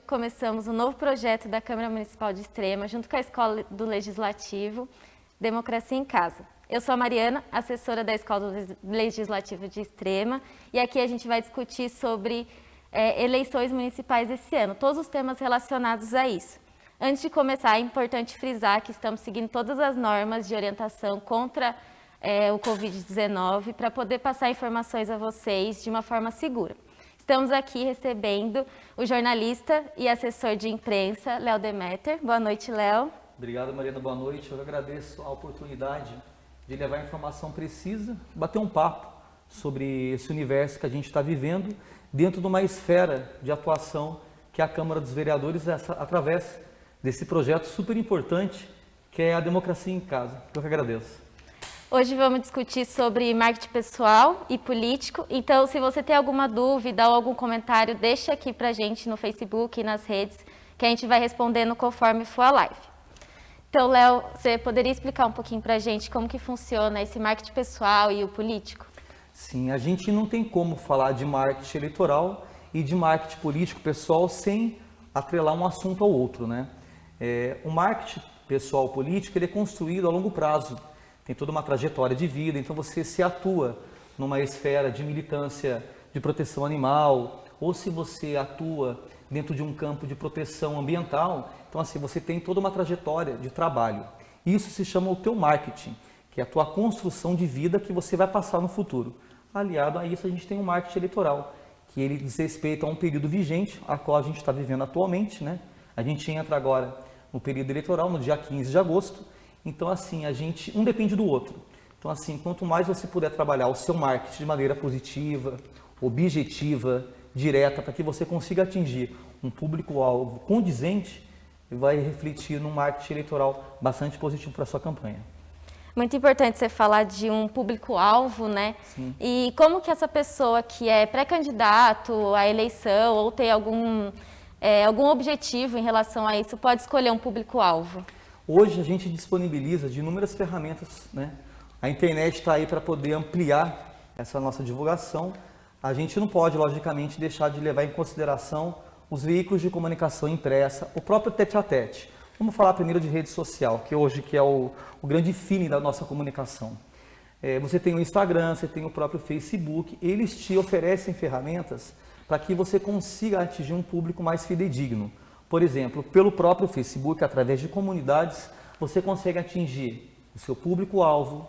começamos um novo projeto da Câmara Municipal de Extrema, junto com a Escola do Legislativo, Democracia em Casa. Eu sou a Mariana, assessora da Escola do Legislativo de Extrema, e aqui a gente vai discutir sobre eleições municipais esse ano, todos os temas relacionados a isso. Antes de começar, é importante frisar que estamos seguindo todas as normas de orientação contra o Covid-19 para poder passar informações a vocês de uma forma segura. Estamos aqui recebendo o jornalista e assessor de imprensa, Léo Demeter. Boa noite, Léo. Obrigado, Mariana. Boa noite. Eu agradeço a oportunidade de levar informação precisa, bater um papo sobre esse universo que a gente está vivendo dentro de uma esfera de atuação que a Câmara dos Vereadores através desse projeto super importante que é a Democracia em Casa. Eu que agradeço. Hoje vamos discutir sobre marketing pessoal e político, então se você tem alguma dúvida ou algum comentário, deixa aqui pra gente no Facebook e nas redes, que a gente vai respondendo conforme for a live. Então, Léo, você poderia explicar um pouquinho pra gente como que funciona esse marketing pessoal e o político? Sim, a gente não tem como falar de marketing eleitoral e de marketing político pessoal sem atrelar um assunto ao outro, né? O marketing pessoal político ele é construído a longo prazo. Tem toda uma trajetória de vida, então você se atua numa esfera de militância de proteção animal, ou se você atua dentro de um campo de proteção ambiental, então assim, você tem toda uma trajetória de trabalho. Isso se chama o teu marketing, que é a tua construção de vida que você vai passar no futuro. Aliado a isso, a gente tem o marketing eleitoral, que ele diz respeito a um período vigente, a qual a gente está vivendo atualmente, né? A gente entra agora no período eleitoral, no dia 15 de agosto, então, assim, um depende do outro. Então, assim, quanto mais você puder trabalhar o seu marketing de maneira positiva, objetiva, direta, para que você consiga atingir um público-alvo condizente, vai refletir num marketing eleitoral bastante positivo para a sua campanha. Muito importante você falar de um público-alvo, né? Sim. E como que essa pessoa que é pré-candidato à eleição ou tem algum objetivo em relação a isso pode escolher um público-alvo? Hoje a gente disponibiliza de inúmeras ferramentas, né? A internet está aí para poder ampliar essa nossa divulgação. A gente não pode, logicamente, deixar de levar em consideração os veículos de comunicação impressa, o próprio tete-a-tete. Vamos falar primeiro de rede social, que hoje é o grande feeling da nossa comunicação. Você tem o Instagram, você tem o próprio Facebook, eles te oferecem ferramentas para que você consiga atingir um público mais fidedigno. Por exemplo, pelo próprio Facebook, através de comunidades, você consegue atingir o seu público-alvo,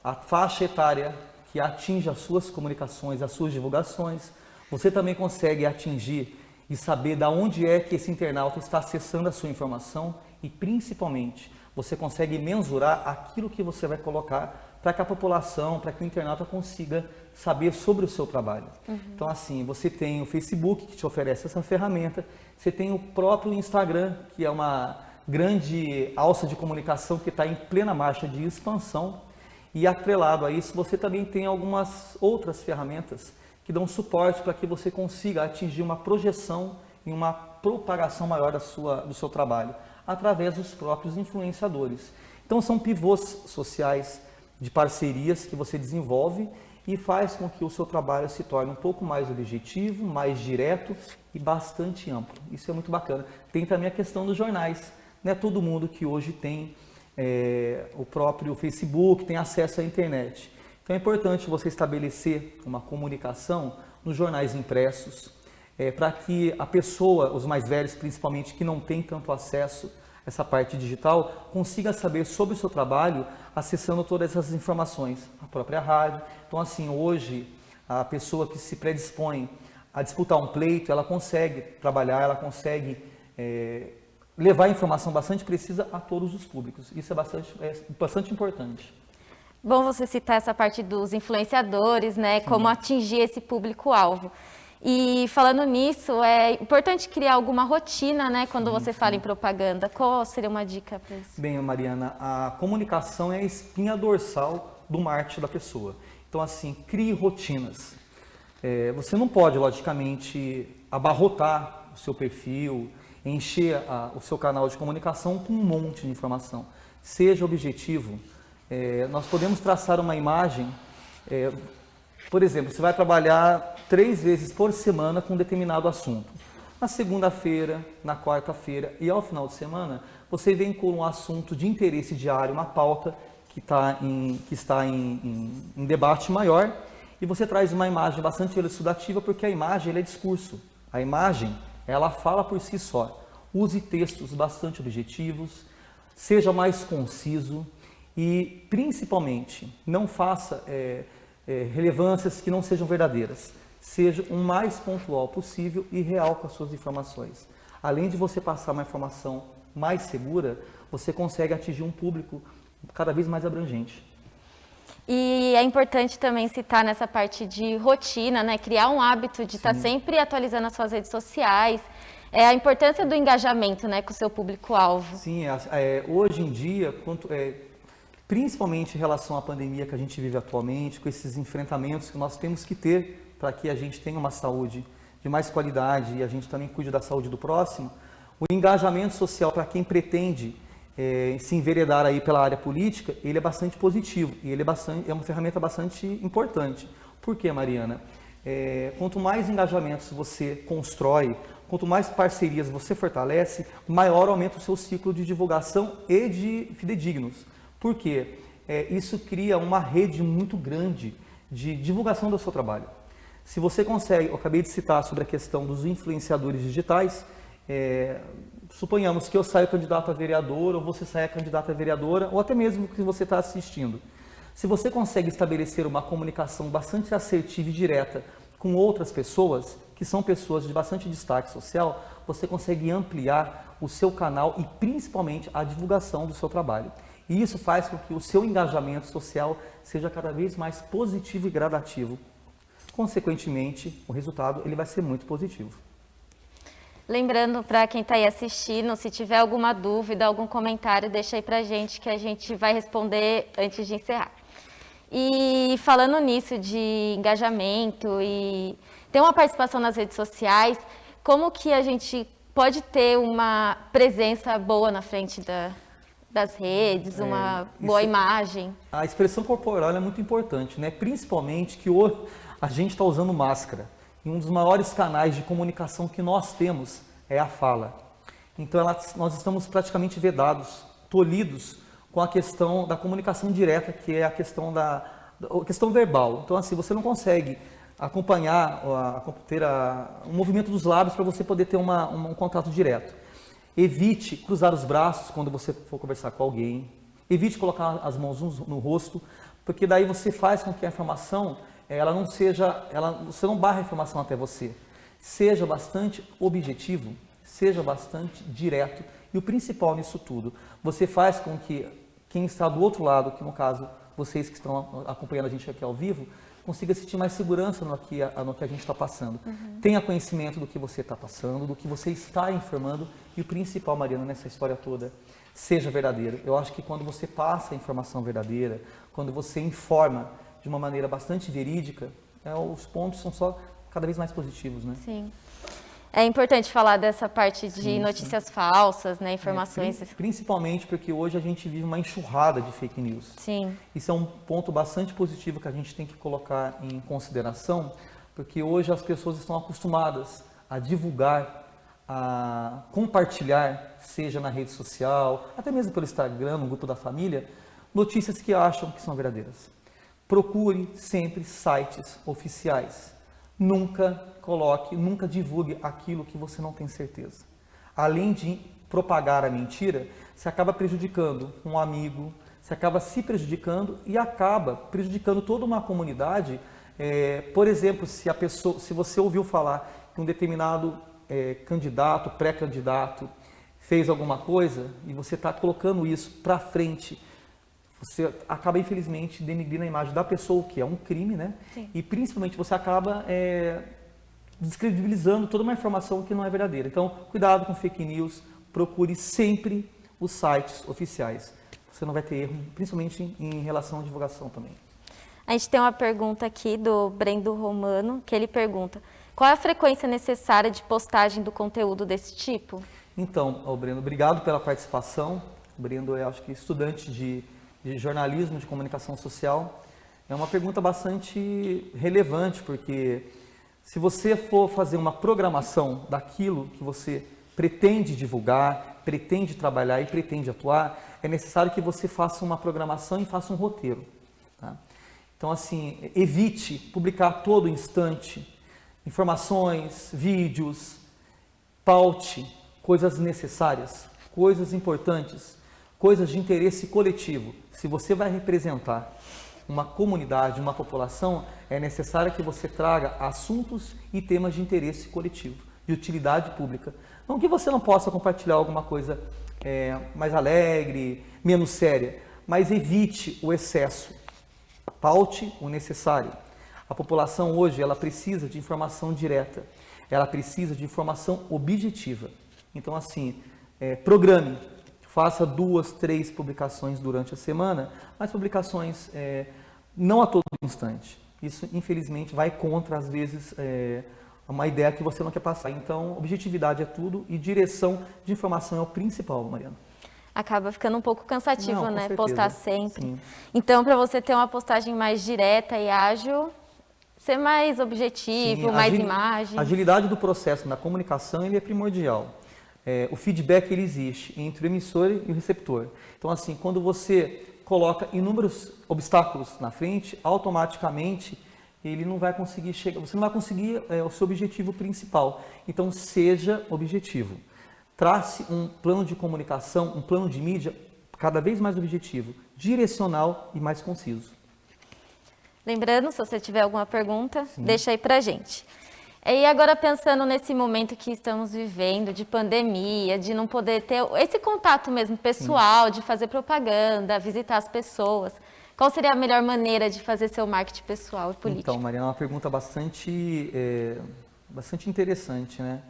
a faixa etária que atinge as suas comunicações, as suas divulgações. Você também consegue atingir e saber de onde é que esse internauta está acessando a sua informação e, principalmente, você consegue mensurar aquilo que você vai colocar para que a população, para que o internauta consiga saber sobre o seu trabalho. Então, assim, você tem o Facebook, que te oferece essa ferramenta, você tem o próprio Instagram, que é uma grande alça de comunicação que está em plena marcha de expansão, e atrelado a isso, você também tem algumas outras ferramentas que dão suporte para que você consiga atingir uma projeção e uma propagação maior do seu trabalho, através dos próprios influenciadores. Então, são pivôs sociais de parcerias que você desenvolve e faz com que o seu trabalho se torne um pouco mais objetivo, mais direto e bastante amplo. Isso é muito bacana. Tem também a questão dos jornais. Não é todo mundo que hoje tem o próprio Facebook, tem acesso à internet. Então é importante você estabelecer uma comunicação nos jornais impressos, para que a pessoa, os mais velhos principalmente, que não tem tanto acesso a essa parte digital, consiga saber sobre o seu trabalho acessando todas essas informações, a própria rádio. Então, assim, hoje, a pessoa que se predispõe a disputar um pleito, ela consegue trabalhar, ela consegue levar informação bastante precisa a todos os públicos. Isso é bastante importante. Bom você citar essa parte dos influenciadores, né? Sim. Como atingir esse público-alvo. E falando nisso, é importante criar alguma rotina, né? Quando você fala em propaganda. Qual seria uma dica para isso? Bem, Mariana, a comunicação é a espinha dorsal do marketing da pessoa. Então, assim, crie rotinas. Você não pode, logicamente, abarrotar o seu perfil, encher o seu canal de comunicação com um monte de informação. Seja objetivo. Nós podemos traçar uma imagem, por exemplo, você vai trabalhar 3 vezes por semana com um determinado assunto. Na segunda-feira, na quarta-feira e ao final de semana, você vem com um assunto de interesse diário, uma pauta que está em debate maior, e você traz uma imagem bastante elucidativa, porque a imagem ela é discurso. A imagem, ela fala por si só. Use textos bastante objetivos, seja mais conciso e, principalmente, não faça relevâncias que não sejam verdadeiras. Seja o mais pontual possível e real com as suas informações. Além de você passar uma informação mais segura, você consegue atingir um público cada vez mais abrangente. E é importante também citar nessa parte de rotina, né? Criar um hábito de estar sempre atualizando as suas redes sociais. A importância do engajamento, né, com o seu público-alvo. Sim, hoje em dia, principalmente em relação à pandemia que a gente vive atualmente, com esses enfrentamentos que nós temos que ter para que a gente tenha uma saúde de mais qualidade e a gente também cuide da saúde do próximo, o engajamento social para quem pretende se enveredar aí pela área política, ele é bastante positivo e ele é uma ferramenta bastante importante. Por quê, Mariana? Quanto mais engajamentos você constrói, quanto mais parcerias você fortalece, maior aumenta o seu ciclo de divulgação e de fidedignos. Por quê? Isso cria uma rede muito grande de divulgação do seu trabalho. Se você consegue, eu acabei de citar sobre a questão dos influenciadores digitais, suponhamos que eu saia candidato a vereador, ou você saia candidata a vereadora, ou até mesmo que você está assistindo. Se você consegue estabelecer uma comunicação bastante assertiva e direta com outras pessoas, que são pessoas de bastante destaque social, você consegue ampliar o seu canal e principalmente a divulgação do seu trabalho. E isso faz com que o seu engajamento social seja cada vez mais positivo e gradativo. Consequentemente, o resultado ele vai ser muito positivo. Lembrando para quem está aí assistindo, se tiver alguma dúvida, algum comentário, deixa aí para a gente que a gente vai responder antes de encerrar. E falando nisso de engajamento e ter uma participação nas redes sociais, como que a gente pode ter uma presença boa na frente das redes, uma boa imagem? A expressão corporal é muito importante, né? Principalmente que hoje a gente está usando máscara. E um dos maiores canais de comunicação que nós temos é a fala. Então nós estamos praticamente vedados, tolhidos com a questão da comunicação direta, que é a questão questão verbal. Então assim, você não consegue acompanhar, ter um movimento dos lábios para você poder ter um contato direto. Evite cruzar os braços quando você for conversar com alguém. Evite colocar as mãos no rosto, porque daí você faz com que a informação você não barra a informação até você. Seja bastante objetivo, seja bastante direto e o principal nisso tudo, você faz com que quem está do outro lado, que no caso vocês que estão acompanhando a gente aqui ao vivo, consiga sentir mais segurança no que a gente está passando. Tenha conhecimento do que você está passando, do que você está informando e o principal, Mariana, nessa história toda, seja verdadeiro. Eu acho que quando você passa a informação verdadeira, quando você informa de uma maneira bastante verídica, os pontos são só cada vez mais positivos, né? Sim. É importante falar dessa parte de notícias falsas, né, informações. Principalmente porque hoje a gente vive uma enxurrada de fake news. Sim. Isso é um ponto bastante positivo que a gente tem que colocar em consideração, porque hoje as pessoas estão acostumadas a divulgar, a compartilhar, seja na rede social, até mesmo pelo Instagram, no grupo da família, notícias que acham que são verdadeiras. Procure sempre sites oficiais. Nunca divulgue aquilo que você não tem certeza. Além de propagar a mentira, você acaba prejudicando um amigo, você acaba se prejudicando e acaba prejudicando toda uma comunidade. Por exemplo, se você ouviu falar que um determinado candidato, pré-candidato, fez alguma coisa e você está colocando isso para frente, você acaba, infelizmente, denegrindo a imagem da pessoa, o que é um crime, né? Sim. E, principalmente, você acaba descredibilizando toda uma informação que não é verdadeira. Então, cuidado com fake news, procure sempre os sites oficiais. Você não vai ter erro, principalmente em relação à divulgação também. A gente tem uma pergunta aqui do Brendo Romano, que ele pergunta: qual é a frequência necessária de postagem do conteúdo desse tipo? Então, Brendo, obrigado pela participação. O Brendo é, acho que, estudante de jornalismo, de comunicação social. É uma pergunta bastante relevante, porque Se você for fazer uma programação daquilo que você pretende divulgar, pretende trabalhar e pretende atuar, é necessário que você faça uma programação e faça um roteiro. Tá? Então, assim, evite publicar a todo instante informações, vídeos, paute coisas necessárias, coisas importantes, coisas de interesse coletivo. Se você vai representar uma comunidade, uma população, é necessário que você traga assuntos e temas de interesse coletivo, de utilidade pública. Não que você não possa compartilhar alguma coisa mais alegre, menos séria, mas evite o excesso. Paute o necessário. A população hoje, ela precisa de informação direta, ela precisa de informação objetiva. Então, assim, programe, faça 2, 3 publicações durante a semana, mas publicações não a todo instante. Isso, infelizmente, vai contra, às vezes, uma ideia que você não quer passar. Então, objetividade é tudo e direção de informação é o principal, Mariana. Acaba ficando um pouco cansativo, Não, né? certeza. Postar sempre. Sim. Então, para você ter uma postagem mais direta e ágil, ser mais objetivo, Sim, mais imagens. A agilidade do processo na comunicação ele é primordial. O feedback ele existe entre o emissor e o receptor. Então, assim, quando você coloca inúmeros obstáculos na frente, automaticamente ele não vai conseguir chegar, você não vai conseguir o seu objetivo principal. Então, seja objetivo. Trace um plano de comunicação, um plano de mídia cada vez mais objetivo, direcional e mais conciso. Lembrando, se você tiver alguma pergunta, deixa aí pra gente. E agora pensando nesse momento que estamos vivendo, de pandemia, de não poder ter esse contato mesmo pessoal, de fazer propaganda, visitar as pessoas, qual seria a melhor maneira de fazer seu marketing pessoal e político? Então, Mariana, é uma pergunta bastante interessante, né?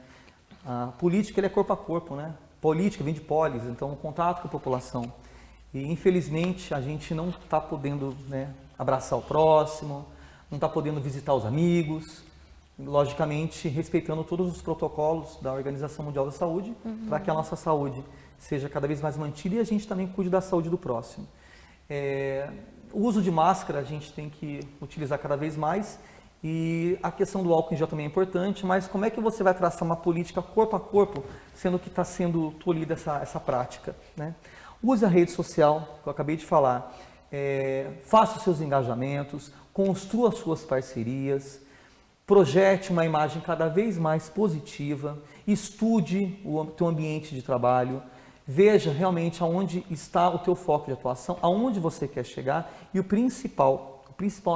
A política ele é corpo a corpo, né? Política vem de polis, então contato com a população. E infelizmente a gente não está podendo, né, abraçar o próximo, não está podendo visitar os amigos, logicamente respeitando todos os protocolos da Organização Mundial da Saúde, para que a nossa saúde seja cada vez mais mantida e a gente também cuide da saúde do próximo. O uso de máscara a gente tem que utilizar cada vez mais. E a questão do álcool em gel também é importante, mas como é que você vai traçar uma política corpo a corpo, sendo que está sendo tolhida essa prática, né? Use a rede social, que eu acabei de falar, faça os seus engajamentos, construa suas parcerias, projete uma imagem cada vez mais positiva, estude o teu ambiente de trabalho, veja realmente aonde está o teu foco de atuação, aonde você quer chegar e o principal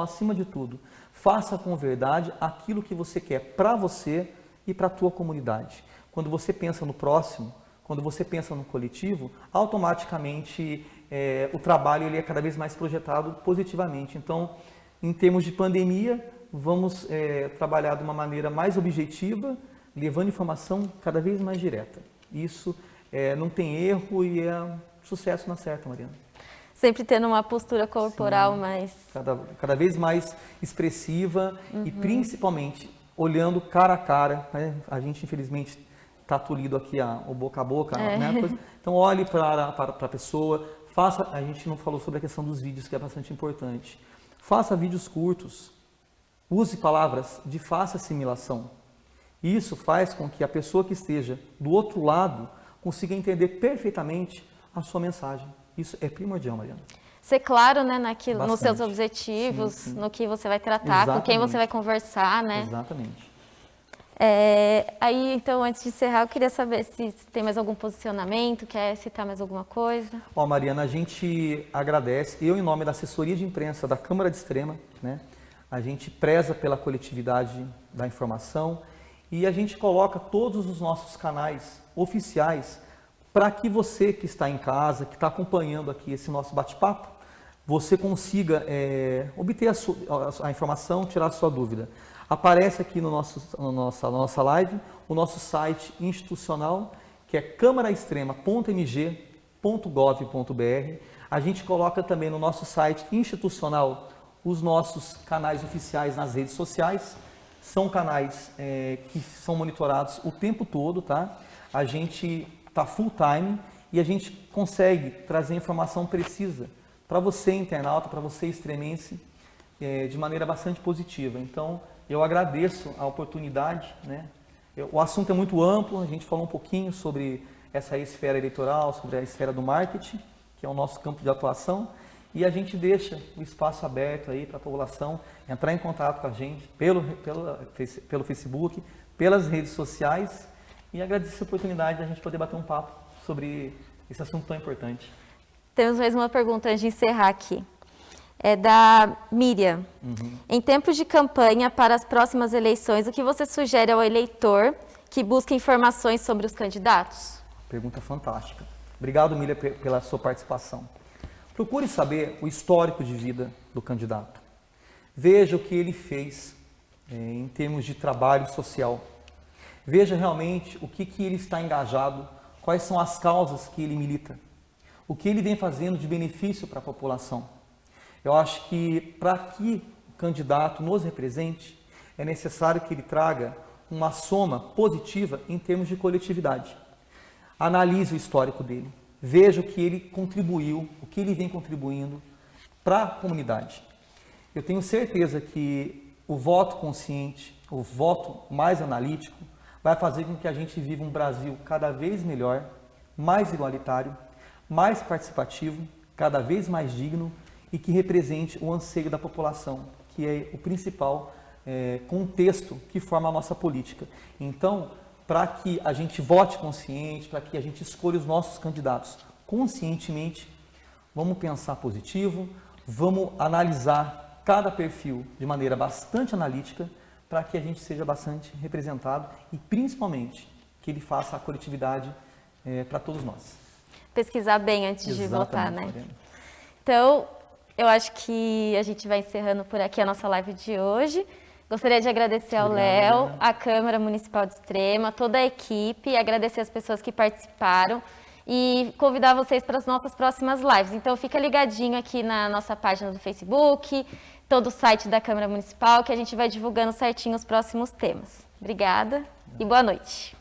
acima de tudo, faça com verdade aquilo que você quer para você e para a tua comunidade. Quando você pensa no próximo, quando você pensa no coletivo, automaticamente o trabalho ele é cada vez mais projetado positivamente. Então, em termos de pandemia, vamos trabalhar de uma maneira mais objetiva, levando informação cada vez mais direta. Isso não tem erro e é sucesso na certa, Mariana. Sempre tendo uma postura corporal mais... Cada vez mais expressiva e principalmente olhando cara a cara, né? A gente infelizmente está tolhido aqui o boca a boca, né? Então olhe para a pessoa, a gente não falou sobre a questão dos vídeos, que é bastante importante. Faça vídeos curtos, use palavras de fácil assimilação. Isso faz com que a pessoa que esteja do outro lado consiga entender perfeitamente a sua mensagem. Isso é primordial, Mariana. Ser claro, né, naquilo, Bastante. nos seus objetivos, Sim. no que você vai tratar, Exatamente. com quem você vai conversar, né? Exatamente. Aí, então, antes de encerrar, eu queria saber se tem mais algum posicionamento, quer citar mais alguma coisa? Ó, Mariana, a gente agradece, eu em nome da assessoria de imprensa da Câmara de Extrema, né? A gente preza pela coletividade da informação e a gente coloca todos os nossos canais oficiais para que você que está em casa, que está acompanhando aqui esse nosso bate-papo, você consiga obter a informação, tirar a sua dúvida. Aparece aqui na nossa live o nosso site institucional, que é camaraextrema.mg.gov.br. A gente coloca também no nosso site institucional os nossos canais oficiais nas redes sociais. São canais que são monitorados o tempo todo, tá? A gente está full time e a gente consegue trazer informação precisa para você, internauta, para você, extremense, de maneira bastante positiva. Então, eu agradeço a oportunidade, né? O assunto é muito amplo, a gente falou um pouquinho sobre essa esfera eleitoral, sobre a esfera do marketing, que é o nosso campo de atuação, e a gente deixa o espaço aberto aí para a população entrar em contato com a gente pelo Facebook, pelas redes sociais, e agradeço a oportunidade de a gente poder bater um papo sobre esse assunto tão importante. Temos mais uma pergunta antes de encerrar aqui. É da Miriam. Em tempos de campanha para as próximas eleições, o que você sugere ao eleitor que busca informações sobre os candidatos? Pergunta fantástica. Obrigado, Miriam, pela sua participação. Procure saber o histórico de vida do candidato. Veja o que ele fez em termos de trabalho social. Veja realmente o que ele está engajado, quais são as causas que ele milita, o que ele vem fazendo de benefício para a população. Eu acho que para que o candidato nos represente, é necessário que ele traga uma soma positiva em termos de coletividade. Analise o histórico dele, veja o que ele contribuiu, o que ele vem contribuindo para a comunidade. Eu tenho certeza que o voto consciente, o voto mais analítico, vai fazer com que a gente viva um Brasil cada vez melhor, mais igualitário, mais participativo, cada vez mais digno e que represente o anseio da população, que é o principal contexto que forma a nossa política. Então, para que a gente vote consciente, para que a gente escolha os nossos candidatos conscientemente, vamos pensar positivo, vamos analisar cada perfil de maneira bastante analítica, para que a gente seja bastante representado e, principalmente, que ele faça a coletividade para todos nós. Pesquisar bem antes de votar, né? Mariana. Então, eu acho que a gente vai encerrando por aqui a nossa live de hoje. Gostaria de agradecer ao Léo, à Câmara Municipal de Extrema, toda a equipe, agradecer as pessoas que participaram e convidar vocês para as nossas próximas lives. Então, fica ligadinho aqui na nossa página do Facebook, todo o site da Câmara Municipal, que a gente vai divulgando certinho os próximos temas. Obrigada e boa noite.